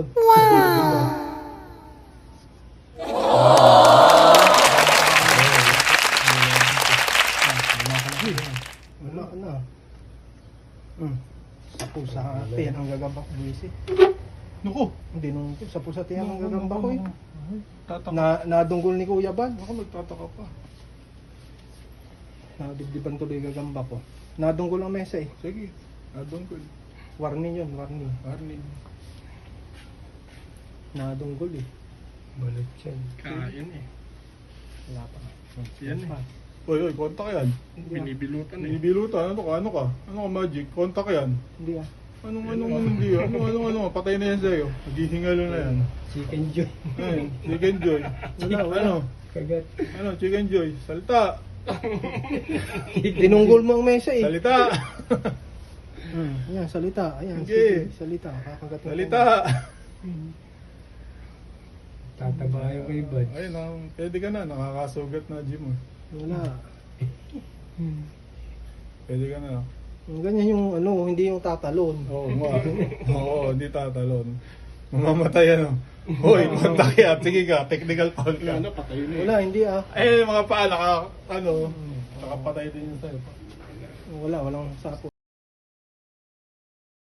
likod. Wala ka na. Sapo sa tiyan ang gagamba ko, buwisi. Naku! Hindi nung sapo sa tiyan ang gagamba ko eh. Tataka. Nadunggol ni Kuya Bal. Ako nagtataka pa. Nadibdiban tuloy gagamba ko. Nadunggol ang mesa eh. Sige, adon ko. Warning yun, warning. Warning. Nadunggol eh. Balik yan. Kain eh. Wala pa. Yan eh. Oy, kontak yan. Binibilutan eh. Binibilutan. Ano ka? Ano ka, Magic? Kontak yan. Hindi ah. Anong hindi? Ano? Patay na yan sa'yo. Naghihingalo na yan. Chicken joy. Ayun, Chicken Joy. Wala. Ano? Kagat. Ano, Chicken Joy? Salita! Dinunggol mo ang mesa eh. Salita! Ayan, salita. Ayan, Sige. sige. Salita. Kakagat mo. Salita! Tataba yung kay Bud. Ayun, pwede ka na. Nakakasugat na, Jim. Wala. Pwede ka na. Ganyan yung ano, hindi yung tatalon. Oo nga. Oo, hindi tatalon. Mamamatay ano. Hoy, kontak yan. Sige ka, technical call ka. Ano, patay na eh. Wala, hindi ah. Eh, mga paa, nakapatay din yun sa'yo. Walang sapo.